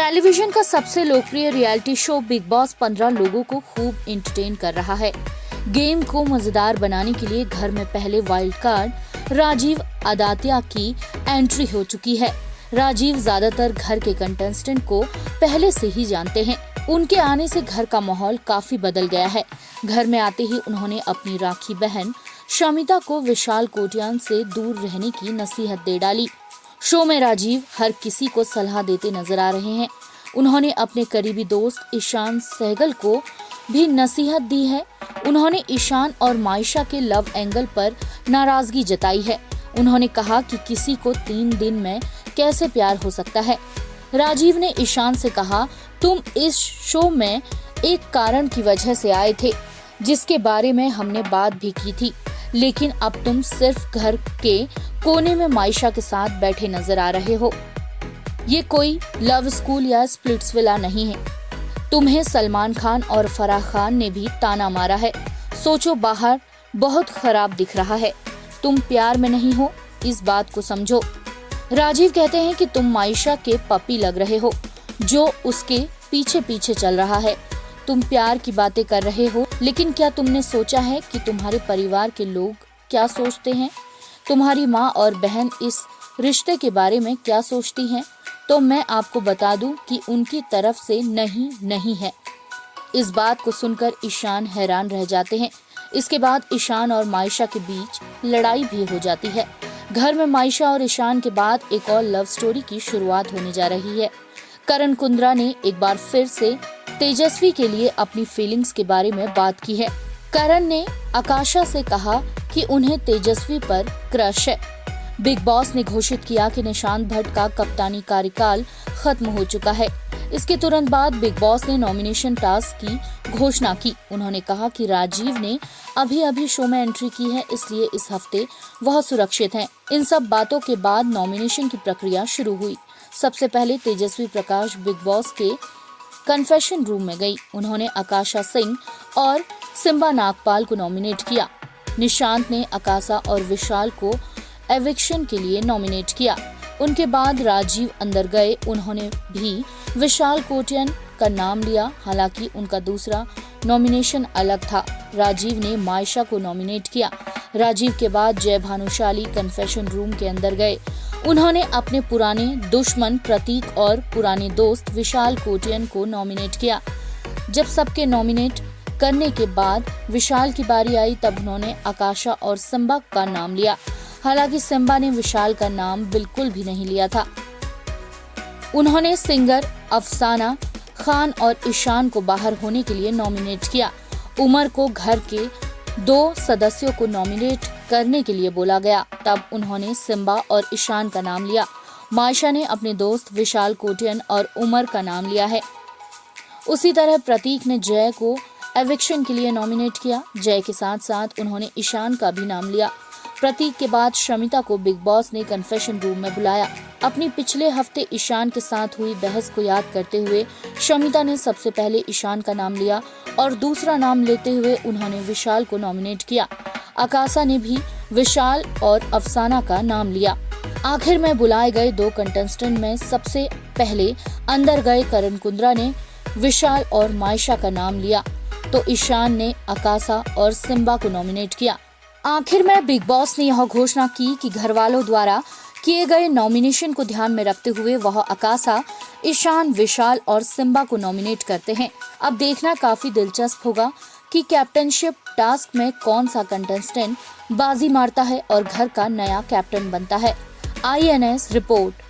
Television का सबसे लोकप्रिय रियलिटी शो बिग बॉस 15 लोगों को खूब एंटरटेन कर रहा है। गेम को मजेदार बनाने के लिए घर में पहले वाइल्ड कार्ड राजीव आदात्य की एंट्री हो चुकी है। राजीव ज्यादातर घर के कंटेस्टेंट को पहले से ही जानते हैं। उनके आने से घर का माहौल काफी बदल गया है। घर में आते ही उन्होंने अपनी राखी बहन शमिता को विशाल कोटियान से दूर रहने की नसीहत दे डाली। शो में राजीव हर किसी को सलाह देते नजर आ रहे हैं। उन्होंने अपने करीबी दोस्त ईशान सहगल को भी नसीहत दी है। उन्होंने ईशान और मायशा के लव एंगल पर नाराजगी जताई है। उन्होंने कहा कि किसी को 3 दिन में कैसे प्यार हो सकता है। राजीव ने ईशान से कहा, तुम इस शो में एक कारण की वजह से आए थे जिसके बारे में हमने बात भी की थी, लेकिन अब तुम सिर्फ घर के कोने में मायशा के साथ बैठे नजर आ रहे हो। ये कोई लव स्कूल या स्प्लिट्सविला नहीं है। तुम्हें सलमान खान और फराह खान ने भी ताना मारा है। सोचो, बाहर बहुत खराब दिख रहा है। तुम प्यार में नहीं हो, इस बात को समझो। राजीव कहते हैं कि तुम मायशा के पपी लग रहे हो जो उसके पीछे पीछे चल रहा है। तुम प्यार की बातें कर रहे हो, लेकिन क्या तुमने सोचा है कि तुम्हारे परिवार के लोग क्या सोचते हैं? तुम्हारी माँ और बहन इस रिश्ते के बारे में क्या सोचती हैं? तो मैं आपको बता दूं कि उनकी तरफ से नहीं है। इस बात को सुनकर ईशान हैरान रह जाते हैं। इसके बाद ईशान और मायशा के बीच लड़ाई भी हो जाती है। घर में मायशा और ईशान के बाद एक और लव स्टोरी की शुरुआत होने जा रही है। करण कुंद्रा ने एक बार फिर से तेजस्वी के लिए अपनी फीलिंग्स के बारे में बात की है। करण ने आकाशा से कहा कि उन्हें तेजस्वी पर क्रश है। बिग बॉस ने घोषित किया कि निशांत भट्ट का कप्तानी कार्यकाल खत्म हो चुका है। इसके तुरंत बाद बिग बॉस ने नॉमिनेशन टास्क की घोषणा की। उन्होंने कहा कि राजीव ने अभी शो में एंट्री की है, इसलिए इस हफ्ते वह सुरक्षित हैं। इन सब बातों के बाद नॉमिनेशन की प्रक्रिया शुरू हुई। सबसे पहले तेजस्वी प्रकाश बिग बॉस के कन्फेशन रूम में गई। उन्होंने आकाशा सिंह और सिम्बा नागपाल को नॉमिनेट किया। निशांत ने आकाशा और विशाल को एविक्शन के लिए नॉमिनेट किया। उनके बाद राजीव अंदर गए। उन्होंने भी विशाल कोटियान का नाम लिया, हालांकि उनका दूसरा नॉमिनेशन अलग था। राजीव ने मायशा को नॉमिनेट किया। राजीव के बाद जय भानुशाली कन्फेशन रूम के अंदर गए। उन्होंने अपने पुराने दुश्मन प्रतीक और पुराने दोस्त विशाल कोटियान को नॉमिनेट किया। जब सबके नॉमिनेट करने के बाद विशाल की बारी आई, तब उन्होंने आकाशा और सिम्बा का नाम लिया। हालांकि सिम्बा ने विशाल का नाम बिल्कुल भी नहीं लिया था। उन्होंने सिंगर अफसाना खान और ईशान को बाहर होने के लिए नॉमिनेट किया। उमर को घर के 2 सदस्यों को नॉमिनेट करने के लिए बोला गया। तब उन्होंने सिम्बा और ईशान का नाम लिया। मायशा ने अपने दोस्त विशाल कोटियान और उमर का नाम लिया है। उसी तरह प्रतीक ने जय को एविक्शन के लिए नॉमिनेट किया। जय के साथ साथ उन्होंने ईशान का भी नाम लिया। प्रतीक के बाद शमिता को बिग बॉस ने कन्फेशन रूम में बुलाया। अपनी पिछले हफ्ते ईशान के साथ हुई बहस को याद करते हुए शमिता ने सबसे पहले ईशान का नाम लिया और दूसरा नाम लेते हुए उन्होंने विशाल को नॉमिनेट किया। आकाशा ने भी विशाल और अफसाना का नाम लिया। आखिर में बुलाए गए 2 कंटेस्टेंट में सबसे पहले अंदर गए करण कुंद्रा ने विशाल और मायशा का नाम लिया, तो ईशान ने आकाशा और सिम्बा को नॉमिनेट किया। आखिर में बिग बॉस ने यह घोषणा की कि घर वालों द्वारा किए गए नॉमिनेशन को ध्यान में रखते हुए वह आकाशा, ईशान, विशाल और सिम्बा को नॉमिनेट करते हैं। अब देखना काफी दिलचस्प होगा कि कैप्टनशिप टास्क में कौन सा कंटेस्टेंट बाजी मारता है और घर का नया कैप्टन बनता है। INS report.